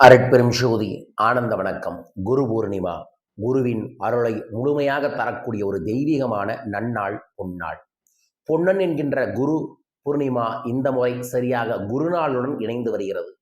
அரட்பெரும் ஜோதி ஆனந்த வணக்கம். குரு பூர்ணிமா குருவின் அருளை முழுமையாக தரக்கூடிய ஒரு தெய்வீகமான நன்னாள் பொன்னாள். பொன்னன் என்கின்ற குரு பூர்ணிமா இந்த முறை சரியாக குருநாளுடன் இணைந்து வருகிறது.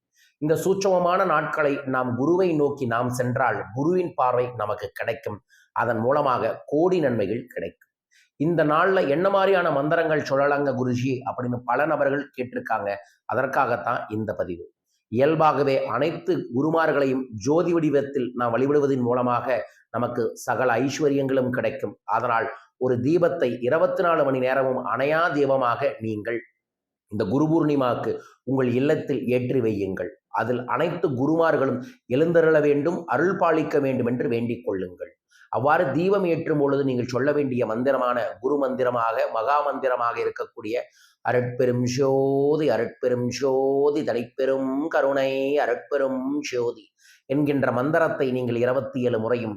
இந்த சூட்சமமான நாட்களை நாம் குருவை நோக்கி நாம் சென்றால் குருவின் பார்வை நமக்கு கிடைக்கும். அதன் மூலமாக கோடி நன்மைகள் கிடைக்கும். இந்த நாள்ல என்ன மாதிரியான மந்திரங்கள் சொல்லலாங்க குருஜி அப்படின்னு பல நபர்கள் கேட்டிருக்காங்க. அதற்காகத்தான் இந்த பதிவு. இயல்பாகவே அனைத்து குருமார்களையும் ஜோதி வடிவத்தில் நாம் வழிபடுவதன் மூலமாக நமக்கு சகல ஐஸ்வர்யங்களும் கிடைக்கும். அதனால் ஒரு தீபத்தை 24 மணி நேரமும் அணையா தீபமாக நீங்கள் இந்த குரு பூர்ணிமாவுக்கு உங்கள் இல்லத்தில் ஏற்றி வையுங்கள். அதில் அனைத்து குருமார்களும் எழுந்தருள வேண்டும், அருள் பாலிக்க வேண்டும் என்று வேண்டிக் கொள்ளுங்கள். அவ்வாறு தீபம் ஏற்றும் பொழுது நீங்கள் சொல்ல வேண்டிய மந்திரமான குரு மந்திரமாக மகா மந்திரமாக இருக்கக்கூடிய அரட்பெரும் ஜோதி அரட்பெரும் ஜோதி தனிப்பெரும் கருணை அரட்பெரும் ஜோதி என்கின்ற மந்திரத்தை நீங்கள் 27 முறையும்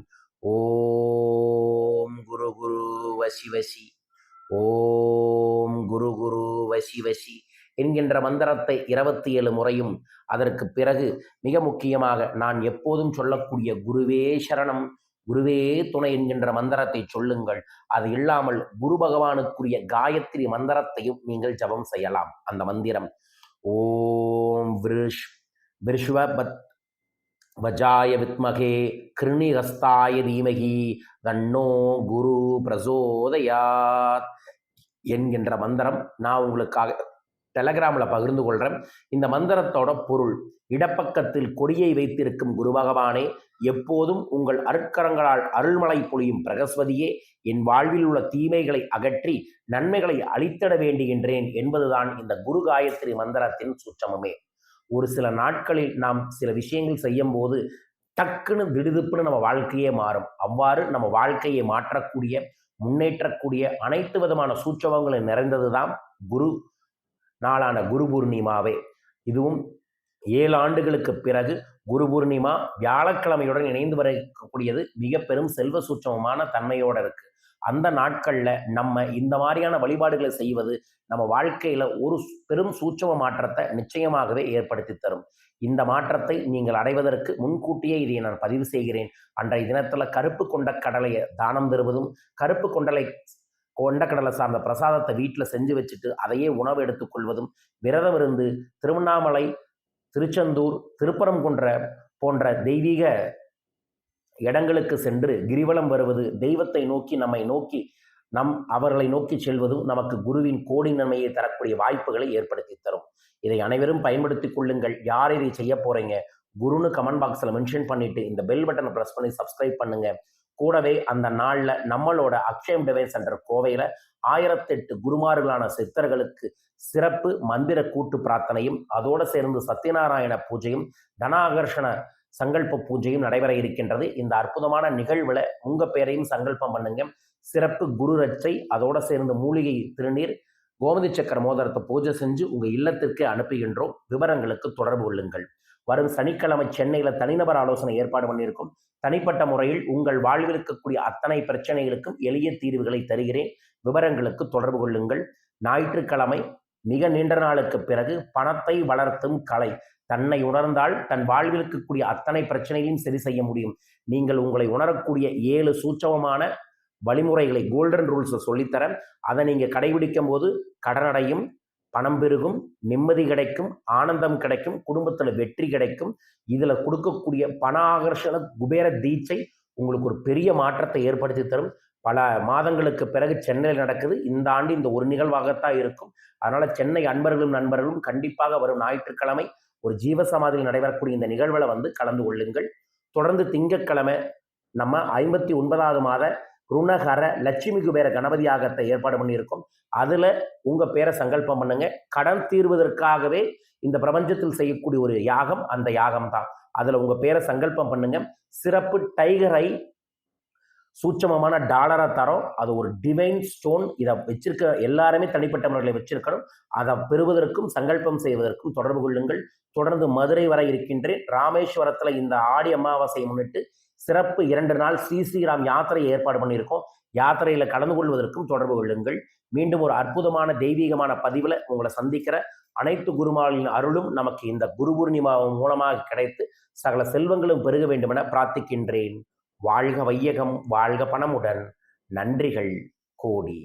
ஓம் குரு குரு வசி வசி, ஓம் குரு குரு வசி வசி என்கின்ற மந்திரத்தை 27 முறையும், அதற்கு பிறகு மிக முக்கியமாக நான் எப்போதும் சொல்லக்கூடிய குருவே சரணம் குருவே துணை என்கின்ற மந்திரத்தை சொல்லுங்கள். அது இல்லாமல் குரு பகவானுக்குரிய காயத்ரி மந்திரத்தையும் நீங்கள் ஜபம் செய்யலாம். அந்த மந்திரம் ஓம் விருஷ்வபத் வஜாய வித்மகே கிருணிஹஸ்தாய தீமகி தன்னோ குரு பிரசோதயாத் என்கின்ற மந்திரம் நான் உங்களுக்காக டெலகிராமில் பகிர்ந்து கொள்கிறேன். இந்த மந்திரத்தோட பொருள், இடப்பக்கத்தில் கொடியை வைத்திருக்கும் குரு பகவானே, எப்போதும் உங்கள் அருட்கரங்களால் அருள்மலை பொழியும் பிரகஸ்பதியே, என் வாழ்வில் உள்ள தீமைகளை அகற்றி நன்மைகளை அளித்திட வேண்டுகின்றேன் என்பதுதான் இந்த குரு காயத்ரி மந்திரத்தின் சூட்சமுமே. ஒரு சில நாட்களில் நாம் சில விஷயங்கள் செய்யும் போது டக்குன்னு திடுதுப்புன்னு நம்ம வாழ்க்கையே மாறும். அவ்வாறு நம்ம வாழ்க்கையை மாற்றக்கூடிய முன்னேற்றக்கூடிய அனைத்து விதமான சூட்சமங்களும் நிறைந்ததுதான் குரு நாளான குரு பூர்ணிமாவே. இதுவும் 7 ஆண்டுகளுக்கு பிறகு குரு பூர்ணிமா வியாழக்கிழமையுடன் இணைந்து வரக்கூடியது மிக பெரும் செல்வ சூட்சமமான தன்மையோடு இருக்கு. அந்த நாட்கள்ல நம்ம இந்த மாதிரியான வழிபாடுகளை செய்வது நம்ம வாழ்க்கையில ஒரு பெரும் சூட்சம மாற்றத்தை நிச்சயமாகவே ஏற்படுத்தி தரும். இந்த மாற்றத்தை நீங்கள் அடைவதற்கு முன்கூட்டியே இதை நான் பதிவு செய்கிறேன். அன்றைய தினத்துல கருப்பு கொண்ட கடலையை தானம் தருவதும், கருப்பு கொண்டக்கடலை சார்ந்த பிரசாதத்தை வீட்டில் செஞ்சு வச்சுட்டு அதையே உணவு எடுத்துக்கொள்வதும், விரதம் இருந்து திருவண்ணாமலை, திருச்செந்தூர், திருப்பரங்குன்ற போன்ற தெய்வீக இடங்களுக்கு சென்று கிரிவலம் வருவது, தெய்வத்தை நோக்கி நம்மை நோக்கி அவர்களை நோக்கி செல்வதும் நமக்கு குருவின் கோடி நன்மையை தரக்கூடிய வாய்ப்புகளை ஏற்படுத்தி தரும். இதை அனைவரும் பயன்படுத்திக் கொள்ளுங்கள். யார் இதை செய்ய போறீங்க குருன்னு கமெண்ட் பாக்ஸில் மென்ஷன் பண்ணிட்டு இந்த பெல் பட்டனை ப்ரெஸ் பண்ணி சப்ஸ்கிரைப் பண்ணுங்க. கூடவே அந்த நாளில் நம்மளோட அக்ஷயம் டிவைன் சென்டர் கோவையில் 1008 குருமார்களான சித்தர்களுக்கு சிறப்பு மந்திர கூட்டு பிரார்த்தனையும், அதோடு சேர்ந்து சத்யநாராயண பூஜையும், தனாகர்ஷண சங்கல்ப பூஜையும் நடைபெற இருக்கின்றது. இந்த அற்புதமான நிகழ்வில் உங்கள் பேரையும் சங்கல்பம் பண்ணுங்க. சிறப்பு குரு ரட்சை, அதோடு சேர்ந்து மூலிகை திருநீர், கோமதி சக்கர மோதிரத்தை பூஜை செஞ்சு உங்கள் இல்லத்திற்கு அனுப்புகின்றோம். விவரங்களுக்கு தொடர்பு கொள்ளுங்கள். வரும் சனிக்கிழமை சென்னையில் தனிநபர் ஆலோசனை ஏற்பாடு பண்ணியிருக்கோம். தனிப்பட்ட முறையில் உங்கள் வாழ்வில் இருக்கக்கூடிய அத்தனை பிரச்சனைகளுக்கும் எளிய தீர்வுகளை தருகிறேன். விவரங்களுக்கு தொடர்பு கொள்ளுங்கள். ஞாயிற்றுக்கிழமை மிக நீண்ட நாளுக்கு பிறகு பணத்தை வளர்த்தும் கலை. தன்னை உணர்ந்தால் தன் வாழ்வில் இருக்கக்கூடிய அத்தனை பிரச்சனைகளையும் சரி செய்ய முடியும். நீங்கள் உங்களை உணரக்கூடிய 7 சூட்சமமான வழிமுறைகளை, கோல்டன் ரூல்ஸை சொல்லித்தர, அதை நீங்கள் கடைபிடிக்கும் போது கடனடையும், பணம் பெருகும், நிம்மதி கிடைக்கும், ஆனந்தம் கிடைக்கும், குடும்பத்தில் வெற்றி கிடைக்கும். இதில் கொடுக்கக்கூடிய பண ஆகர்ஷண குபேர தீட்சை உங்களுக்கு ஒரு பெரிய மாற்றத்தை ஏற்படுத்தி தரும். பல மாதங்களுக்கு பிறகு சென்னையில் நடக்குது. இந்த ஆண்டு இந்த ஒரு நிகழ்வாகத்தான் இருக்கும். அதனால் சென்னை அன்பர்களும் நண்பர்களும் கண்டிப்பாக வரும் ஞாயிற்றுக்கிழமை ஒரு ஜீவசமாதியில் நடைபெறக்கூடிய இந்த நிகழ்வில் வந்து கலந்து கொள்ளுங்கள். தொடர்ந்து திங்கட்கிழமை நம்ம 59வது மாத ருணகர லட்சுமி குபேர கணபதி யாகத்தை ஏற்பாடு பண்ணியிருக்கோம். அதில் உங்கள் பேரை சங்கல்பம் பண்ணுங்க. கடன் தீர்வதற்காகவே இந்த பிரபஞ்சத்தில் செய்யக்கூடிய ஒரு யாகம் அந்த யாகம் தான். அதில் உங்கள் பேரை சங்கல்பம் பண்ணுங்க. சிறப்பு டைகரை சூட்சமமான டாலரை தரோம். அது ஒரு டிவைன் ஸ்டோன். இதை வச்சிருக்க எல்லாருமே தனிப்பட்ட முறையில் வச்சிருக்கணும். அதை பெறுவதற்கும் சங்கல்பம் செய்வதற்கும் தொடர்பு கொள்ளுங்கள். தொடர்ந்து மதுரை வர இருக்கின்றேன். ராமேஸ்வரத்தில் இந்த ஆடி அமாவாசையை முன்னிட்டு சிறப்பு 2 நாள் ஸ்ரீராம் யாத்திரை ஏற்பாடு பண்ணியிருக்கோம். யாத்திரையில் கலந்து கொள்வதற்கும் தொடர்பு கொள்ளுங்கள். மீண்டும் ஒரு அற்புதமான தெய்வீகமான பதிவில் உங்களை சந்திக்கிற அனைத்து குருமார்களின் அருளும் நமக்கு இந்த குரு பூர்ணிமா மூலமாக கிடைத்து சகல செல்வங்களும் பெருக வேண்டுமென பிரார்த்திக்கின்றேன். வாழ்க வையகம், வாழ்க பணமுடன். நன்றிகள் கோடி.